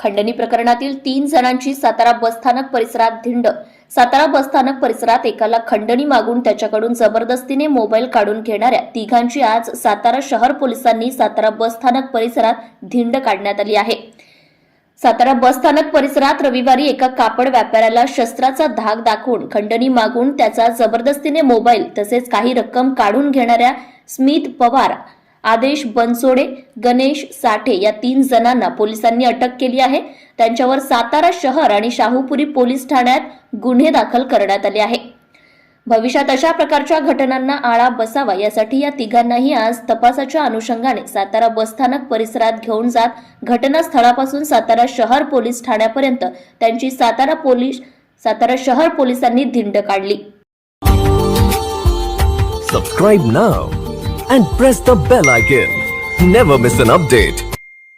खंडणी प्रकरणातील 3 जणांची सातारा बसस्थानक परिसरात धिंड। सातारा बसस्थानक परिसरात एकाला खंडणी मागून त्याच्याकडून जबरदस्तीने मोबाईल काढून घेणाऱ्या तिघांची आज सातारा शहर पोलिसांनी सातारा बसस्थानक परिसरात धिंड काढण्यात आली आहे। सातारा बसस्थानक परिसरात रविवारी एका कापड व्यापाऱ्याला शस्त्राचा धाक दाखवून खंडणी मागून त्याचा जबरदस्तीने मोबाईल तसेच काही रक्कम काढून घेणाऱ्या स्मित पवार, आदेश बनसोडे, गणेश साठे या 3 जणांना पोलिसांनी अटक केली आहे। त्यांच्यावर सातारा शहर आणि शाहूपुरी पोलीस ठाण्यात गुन्हे दाखल करण्यात आले आहे। भविष्यात अशा प्रकारच्या घटनांना आळा बसावा यासाठी या तिघांनाही आज तपासाच्या अनुषंगाने सातारा बसस्थानक परिसरात घेऊन जात घटनास्थळापासून सातारा शहर पोलीस ठाण्यापर्यंत त्यांची सातारा शहर पोलिसांनी धिंड काढली। Subscribe now and press the bell icon. Never miss an update.